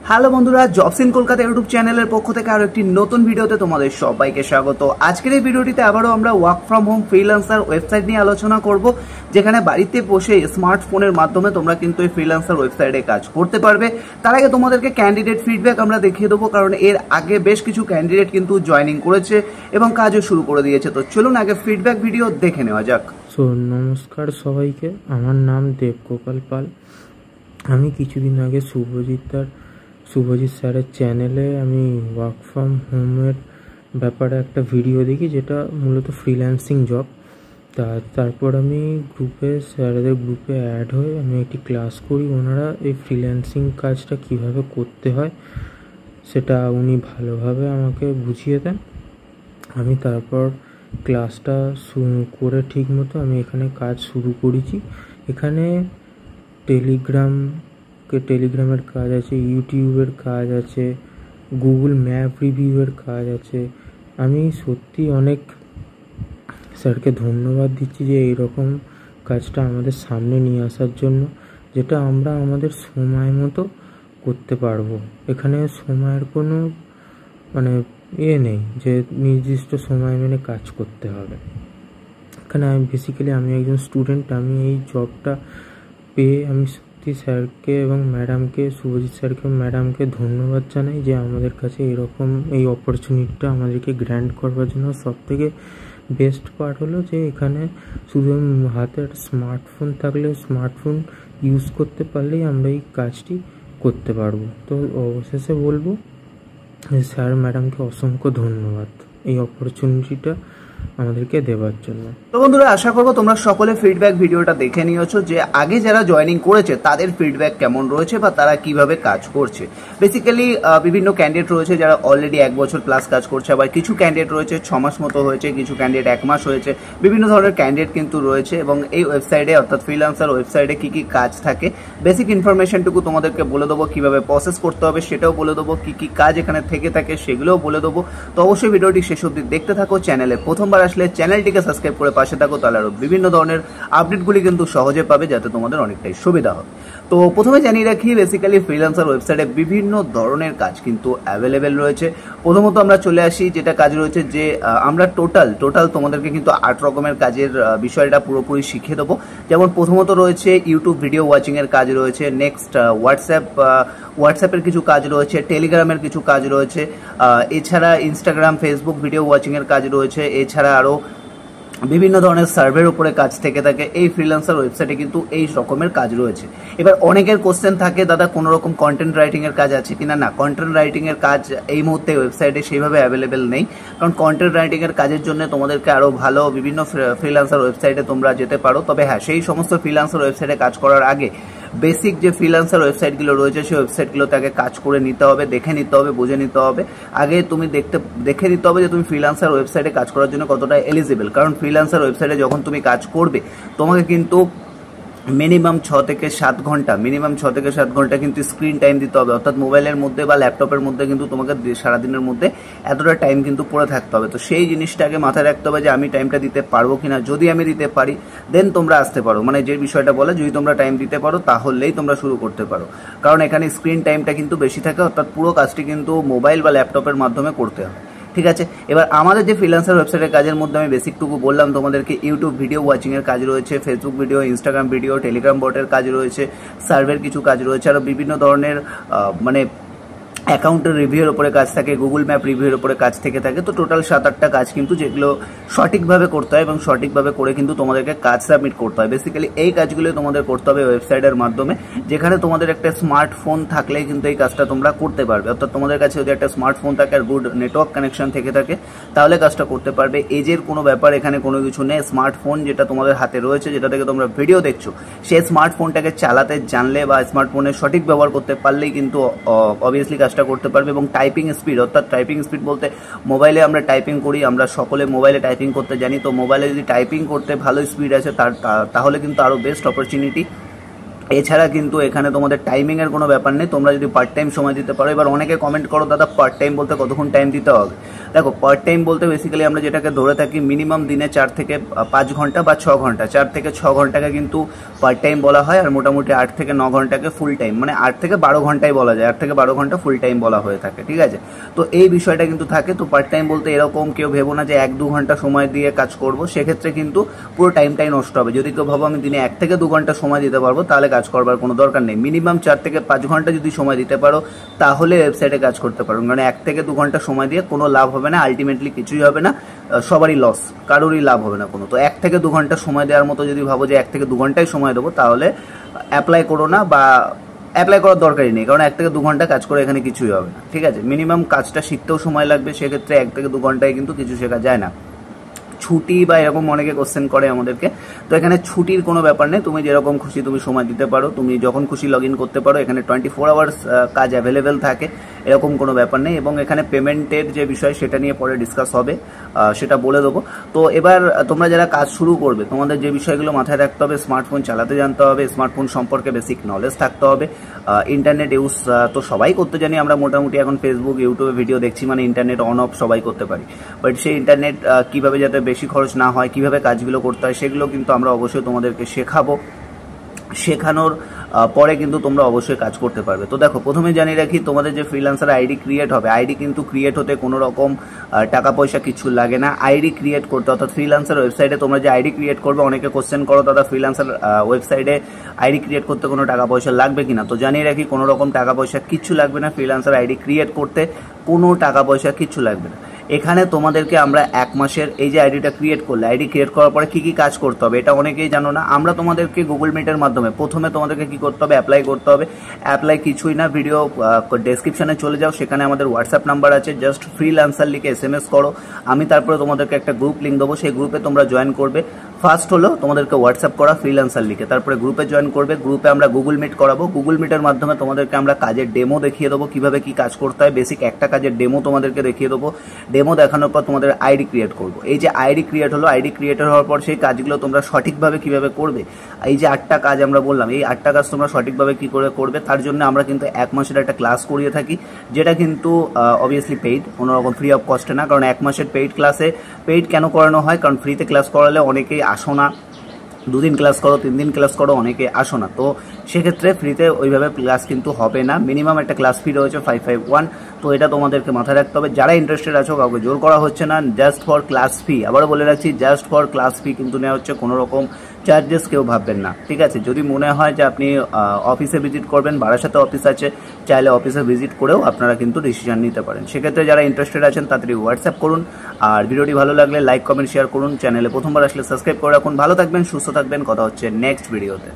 Hello বন্ধুরা, jobs in Kolkata YouTube চ্যানেলের পক্ষ থেকে আরো একটি নতুন ভিডিওতে তোমাদের সবাইকে স্বাগত। আজকের এই ভিডিওটিতে আবারও আমরা work from home freelancer website নিয়ে আলোচনা করব, যেখানে বাড়িতে বসে স্মার্টফোনের মাধ্যমে তোমরা কিন্তু এই ফ্রিল্যান্সার ওয়েবসাইটে কাজ করতে পারবে। তার আগে তোমাদেরকে ক্যান্ডিডেট ফিডব্যাক আমরা দেখিয়ে দেবো, কারণ এর আগে বেশ কিছু ক্যান্ডিডেট কিন্তু জয়েনিং করেছে এবং কাজও শুরু করে দিয়েছে। তো চলুন আগে ফিডব্যাক ভিডিও দেখে নেওয়া যাক। নমস্কার সবাইকে, আমার নাম দেবগোপাল পাল। আমি কিছুদিন আগে শুভজিৎ স্যারের চ্যানেলে আমি ওয়ার্ক ফ্রম হোমের ব্যাপারে একটা ভিডিও দেখি, যেটা মূলত ফ্রিল্যান্সিং জব। তারপর আমি স্যারেদের গ্রুপে অ্যাড হয়ে আমি একটি ক্লাস করি। ওনারা এই ফ্রিল্যান্সিং কাজটা কিভাবে করতে হয় সেটা উনি ভালোভাবে আমাকে বুঝিয়ে দেন। আমি তারপর ক্লাসটা করে ঠিক মতো আমি এখানে কাজ শুরু করেছি। এখানে টেলিগ্রামের কাজ আছে, ইউটিউবের কাজ আছে, গুগল ম্যাপ রিভিউয়ের কাজ আছে। আমি সত্যি অনেক স্যারকে ধন্যবাদ দিচ্ছি যে এইরকম কাজটা আমাদের সামনে নিয়ে আসার জন্য, যেটা আমরা আমাদের সময় মতো করতে পারবো। এখানে সময়ের কোনো নেই যে নির্দিষ্ট সময় মেনে কাজ করতে হবে। এখানে আমি একজন স্টুডেন্ট। আমি এই জবটা পেয়ে আমি সত্যি স্যারকে এবং ম্যাডামকে, শুভজিৎ স্যারকে ম্যাডামকে ধন্যবাদ জানাই যে আমাদের কাছে এরকম এই অপরচুনিটিটা আমাদেরকে গ্র্যান্ট করবার জন্য। সবথেকে বেস্ট পার্ট হলো যে এখানে শুধু হাতের স্মার্টফোন থাকলে, স্মার্টফোন ইউজ করতে পারলেই আমরা এই কাজটি করতে পারবো। তো অবশেষে বলবো স্যার ম্যাডামকে অসংখ্য ধন্যবাদ এই অপরচুনিটিটা আমাদেরকে দেওয়ার জন্য। তো বন্ধুরা, আশা করবো তোমরা সকলে ফিডব্যাক ভিডিওটা দেখে নিয়েছো যে আগে যারা জয়েনিং করেছে তাদের ফিডব্যাক কেমন রয়েছে বা তারা কিভাবে কাজ করছে। বেসিক্যালি বিভিন্ন ক্যান্ডিডেট রয়েছে যারা অলরেডি 1 বছর প্লাস কাজ করছে, আবার কিছু ক্যান্ডিডেট রয়েছে 6 মাস মতো হয়েছে, কিছু ক্যান্ডিডেট 1 মাস হয়েছে। বিভিন্ন ধরনের ক্যান্ডিডেট কিন্তু রয়েছে এবং এই ওয়েবসাইটে অর্থাৎ ফ্রিল্যান্সার ওয়েবসাইটে কি কি কাজ থাকে বেসিক ইনফরমেশনটুকু তোমাদেরকে বলে দেবো, কিভাবে প্রসেস করতে হবে সেটাও বলে দেবো, কি কি কাজ এখানে থেকে থাকে সেগুলোও বলে দেবো। তো অবশ্যই ভিডিওটি শেষ অবধি দেখতে থাকো। চ্যানেলে প্রথমবার আসলে চ্যানেলটিকে সাবস্ক্রাইব করে পাশে থাকো, তাহলে আরও বিভিন্ন ধরনের আপডেটগুলি কিন্তু সহজে পাবে, যাতে তোমাদের অনেকটাই সুবিধা হয়। তো প্রথমে জানিয়ে রাখি, বেসিক্যালি ফ্রিল্যান্সার ওয়েবসাইটে বিভিন্ন ধরনের কাজ কিন্তু অ্যাভেলেবেল রয়েছে। প্রথমত আমরা চলে আসি যেটা কাজ রয়েছে, যে আমরা টোটাল তোমাদেরকে কিন্তু 8 রকমের কাজের বিষয়টা পুরোপুরি শিখিয়ে দেবো। যেমন প্রথমত রয়েছে ইউটিউব ভিডিও ওয়াচিংয়ের কাজ রয়েছে, নেক্সট হোয়াটসঅ্যাপের কিছু কাজ রয়েছে, টেলিগ্রামের কিছু কাজ রয়েছে, এছাড়া ইনস্টাগ্রাম ফেসবুক ভিডিও ওয়াচিংয়ের কাজ রয়েছে, এছাড়া আরও বিভিন্ন ধরনের সার্ভের উপরে কাজ থেকে থাকে। এই ফ্রিল্যান্সার ওয়েবসাইটে কিন্তু এই রকমের কাজ রয়েছে। এবার অনেকের কোশ্চেন থাকে, দাদা কোনো রকম কন্টেন্ট রাইটিংয়ের কাজ আছে কিনা। না, কন্টেন্ট রাইটিংয়ের কাজ এই মুহূর্তে ওয়েবসাইটে সেইভাবে অ্যাভেলেবেল নেই, কারণ কন্টেন্ট রাইটিংয়ের কাজের জন্য তোমাদেরকে আরও ভালো বিভিন্ন ফ্রিল্যান্সার ওয়েবসাইটে তোমরা যেতে পারো। তবে হ্যাঁ, সেই সমস্ত ফ্রিল্যান্সার ওয়েবসাইটে কাজ করার আগে বেসিক যে ফ্রিল্যান্সার ওয়েবসাইটগুলো রয়েছে সেই ওয়েবসাইটগুলোতে আগে কাজ করে নিতে হবে, দেখে নিতে হবে, বুঝে নিতে হবে। আগে তুমি দেখে নিতে হবে যে তুমি ফ্রিল্যান্সার ওয়েবসাইটে কাজ করার জন্য কতটা এলিজিবল। কারণ ফ্রিল্যান্সার ওয়েবসাইটে যখন তুমি কাজ করবে, তোমাকে কিন্তু মিনিমাম 6 থেকে 7 ঘন্টা কিন্তু স্ক্রিন টাইম দিতে হবে। অর্থাৎ মোবাইলের মধ্যে বা ল্যাপটপের মধ্যে কিন্তু তোমাকে সারাদিনের মধ্যে এতটা টাইম কিন্তু পড়ে থাকতে হবে। তো সেই জিনিসটাকে মাথায় রাখতে হবে যে আমি টাইমটা দিতে পারবো কিনা। যদি আমি দিতে পারি দেন তোমরা আসতে পারো, যে বিষয়টা বলে, যদি তোমরা টাইম দিতে পারো তাহলেই তোমরা শুরু করতে পারো। কারণ এখানে স্ক্রিন টাইমটা কিন্তু বেশি থাকে, অর্থাৎ পুরো কাজটি কিন্তু মোবাইল বা ল্যাপটপের মাধ্যমে করতে হয়। ঠিক আছে, এবার আমাদের যে ফ্রিল্যান্সার ওয়েবসাইটের কাজের মধ্যে আমি বেসিকটুকু বললাম তোমাদেরকে। ইউটিউব ভিডিও ওয়াচিংয়ের কাজ রয়েছে, Facebook video, Instagram video, Telegram বটের কাজ রয়েছে, সার্ভের কিছু কাজ রয়েছে, আরও বিভিন্ন ধরনের অ্যাকাউন্টের রিভিউয়ের উপরে কাজ থাকে, গুগল ম্যাপ রিভিউয়ের উপরে কাজ থেকে থাকে। তো টোটাল 7-8টা কাজ কিন্তু, যেগুলো সঠিকভাবে করতে হয় এবং সঠিকভাবে করে কিন্তু তোমাদেরকে কাজ সাবমিট করতে হয়। বেসিক্যালি এই কাজগুলো তোমাদের করতে হবে ওয়েবসাইটের মাধ্যমে, যেখানে তোমাদের একটা স্মার্টফোন থাকলেই কিন্তু এই কাজটা তোমরা করতে পারবে। অর্থাৎ তোমাদের কাছে যদি একটা স্মার্টফোন থাকে আর গুড নেটওয়ার্ক কানেকশন থেকে থাকে, তাহলে কাজটা করতে পারবে। এজের কোনো ব্যাপার এখানে কোনো কিছু নেই। স্মার্টফোন যেটা তোমাদের হাতে রয়েছে, যেটা থেকে তোমরা ভিডিও দেখছো, সেই স্মার্টফোনটাকে চালাতে জানলে বা স্মার্টফোনের সঠিক ব্যবহার করতে পারলেই কিন্তু অবভিয়াসলি কাজটা করতে পারবে। এবং টাইপিং স্পিড, অর্থাৎ টাইপিং স্পিড বলতে মোবাইলে আমরা টাইপিং করি, আমরা সকলে মোবাইলে টাইপিং করতে জানি। তো মোবাইলে যদি টাইপিং করতে ভালো স্পিড আছে তাহলে কিন্তু আরও বেস্ট অপরচুনিটি এছাড়া কিন্তু এখানে তোমাদের টাইমিংয়ের কোনো ব্যাপার নেই, তোমরা যদি পার্ট টাইম সময় দিতে পারো। এবার অনেকে কমেন্ট করো দাদা পার্ট টাইম বলতে কতক্ষণ টাইম দিতে হবে। দেখো পার্ট টাইম বলতে বেসিক্যালি আমরা যেটাকে ধরে থাকি মিনিমাম দিনে 4 থেকে 5 ঘন্টা বা 6 ঘন্টা, 4 থেকে 6 ঘন্টাকে কিন্তু পার্ট টাইম বলা হয়, আর মোটামুটি 8 থেকে 9 ঘন্টাকে ফুল টাইম, মানে 8 থেকে 12 ঘন্টাই বলা যায়, 8 থেকে 12 ঘন্টা ফুল টাইম বলা হয়ে থাকে, ঠিক আছে। তো এই বিষয়টা কিন্তু থাকে। তো পার্ট টাইম বলতে এরকম কেউ ভেবো না যে 1-2 ঘন্টা সময় দিয়ে কাজ করব, সেক্ষেত্রে কিন্তু পুরো টাইমটাই নষ্ট হবে। যদি কেউ ভাবো আমি দিনে 1 থেকে 2 ঘন্টা সময় দিতে পারবো, তাহলে কাজ করবার কোনো দরকার নেই। মিনিমাম 4 থেকে 5 ঘন্টা যদি সময় দিতে পারো তাহলে ওয়েবসাইটে কাজ করতে পারো, মানে 1 থেকে 2 ঘন্টা সময় দিয়ে কোনো লাভ হবে না, আলটিমেটলি কিছুই হবে না, সবারই লস, কারোরই লাভ হবে না কোনো। তো 1 থেকে 2 ঘন্টা সময় দেওয়ার মতো যদি ভাবো যে 1 থেকে 2 ঘন্টাই সময় দেবো, তাহলে অ্যাপ্লাই করো না, বা অ্যাপ্লাই করার দরকারই নেই, কারণ 1 থেকে 2 ঘন্টা কাজ করে এখানে কিছুই হবে না, ঠিক আছে। মিনিমাম কাজটা শিখতেও সময় লাগবে, সেক্ষেত্রে 1 থেকে 2 ঘন্টায় কিন্তু কিছু শেখা যায় না। ছুটি বা এরকম অনেকে কোশ্চেন করে আমাদেরকে, তো এখানে ছুটির কোনো ব্যাপার নেই, তুমি যেরকম খুশি তুমি সময় দিতে পারো, তুমি যখন খুশি লগ ইন করতে পারো। এখানে 24 আওয়ার্স কাজ অ্যাভেলেবেল থাকে, এরকম কোনো ব্যাপার নেই। এবং এখানে পেমেন্টের যে বিষয় সেটা নিয়ে পরে ডিসকাস হবে, সেটা বলে দেবো। তো এবার তোমরা যারা কাজ শুরু করবে, তোমাদের যে বিষয়গুলো মাথায় রাখতে হবে, স্মার্টফোন চালাতে জানতে হবে, স্মার্টফোন সম্পর্কে বেসিক নলেজ থাকতে হবে। ইন্টারনেট ইউজ তো সবাই করতে জানি আমরা, মোটামুটি এখন ফেসবুক ইউটিউবে ভিডিও দেখছি মানে ইন্টারনেট অন অফ সবাই করতে পারি, বাট সেই ইন্টারনেট কীভাবে যাতে বেশি খরচ না হয়, কীভাবে কাজগুলো করতে হয়, সেগুলো কিন্তু আমরা অবশ্যই তোমাদেরকে শেখাবো। শেখানোর পরে কিন্তু তোমরা অবশ্যই কাজ করতে পারবে। তো দেখো প্রথমে জানিয়ে রাখি, তোমাদের যে ফ্রিল্যান্সার আইডি ক্রিয়েট হবে, আইডি কিন্তু ক্রিয়েট হতে কোনো রকম টাকা পয়সা কিছু লাগে না। আইডি ক্রিয়েট করতে, অর্থাৎ ফ্রিল্যান্সার ওয়েবসাইটে তোমরা যে আইডি ক্রিয়েট করবে, অনেকে কোশ্চেন করো দাদা ফ্রিল্যান্সার ওয়েবসাইটে আইডি ক্রিয়েট করতে কোনো টাকা পয়সা লাগবে কিনা। তো জানিয়ে রাখি কোনো রকম টাকা পয়সা কিচ্ছু লাগবে না, ফ্রিল্যান্সার আইডি ক্রিয়েট করতে কোনো টাকা পয়সা কিচ্ছু লাগবে না। এখানে তোমাদেরকে আমরা 1 মাসের এই যে আইডিটা ক্রিয়েট করলে, আইডি ক্রিয়েট করার পরে কী কী কাজ করতে হবে এটা অনেকেই জানো না। আমরা তোমাদেরকে গুগল মিটের মাধ্যমে প্রথমে তোমাদেরকে কী করতে হবে, অ্যাপ্লাই করতে হবে। অ্যাপ্লাই কিছুই না, ভিডিও ডেসক্রিপশনে চলে যাও, সেখানে আমাদের হোয়াটসঅ্যাপ নাম্বার আছে, জাস্ট ফ্রিল্যান্সার লিখে SMS করো, আমি তারপরে তোমাদেরকে একটা গ্রুপ লিঙ্ক দেবো, সেই গ্রুপে তোমরা জয়েন করবে। ফার্স্ট হলো তোমাদেরকে হোয়াটসঅ্যাপ করা ফ্রিল্যান্সার লিখে, তারপরে গ্রুপে জয়েন করবে। গ্রুপে আমরা গুগল মিট করাবো, গুগল মিটের মাধ্যমে তোমাদেরকে আমরা কাজের ডেমো দেখিয়ে দেবো, কীভাবে কী কাজ করতে হয়, বেসিক একটা কাজের ডেমো তোমাদেরকে দেখিয়ে দেবো। ডেমো দেখানোর পর তোমাদের আইডি ক্রিয়েট করবো। এই যে আইডি ক্রিয়েট হলো, আইডি ক্রিয়েট হওয়ার পর সেই কাজগুলো তোমরা সঠিকভাবে কীভাবে করবে, এই যে 8টা কাজ আমরা বললাম, এই 8টা কাজ তোমরা সঠিকভাবে কী করে করবে, তার জন্য আমরা কিন্তু 1 মাসের একটা ক্লাস করিয়ে থাকি, যেটা কিন্তু অবভিয়াসলি পেইড, কোনো রকম ফ্রি অফ কস্টে না। কারণ 1 মাসের পেইড ক্লাসে, পেইড কেন করানো হয়, কারণ ফ্রিতে ক্লাস করালে অনেকেই আসো না, 2 দিন ক্লাস করো, 3 দিন ক্লাস করো, অনেকে আসো না। তো সেক্ষেত্রে ফ্রিতে ওইভাবে ক্লাস কিন্তু হবে না, মিনিমাম একটা ক্লাস ফি রয়েছে 551। তো এটা তোমাদেরকে মাথায় রাখতে হবে। যারা ইন্টারেস্টেড আছো, কাউকে জোর করা হচ্ছে না, জাস্ট ফর ক্লাস ফি, আবারও বলে রাখছি জাস্ট ফর ক্লাস ফি কিন্তু নেওয়া হচ্ছে, কোনো রকম চার্জেস কেউ ভাববেন না, ঠিক আছে। যদি মনে হয় যে আপনি অফিসে ভিজিট করবেন, বারাসাতে অফিস আছে, চাইলে অফিসে ভিজিট করেও আপনারা কিন্তু ডিসিশন নিতে পারেন। সেক্ষেত্রে যারা ইন্টারেস্টেড আছেন তাড়াতাড়ি হোয়াটসঅ্যাপ করুন, আর ভিডিওটি ভালো লাগলে লাইক কমেন্ট শেয়ার করুন, চ্যানেলে প্রথমবার আসলে সাবস্ক্রাইব করে রাখুন। ভালো থাকবেন, সুস্থ থাকবেন, কথা হচ্ছে নেক্সট ভিডিওতে।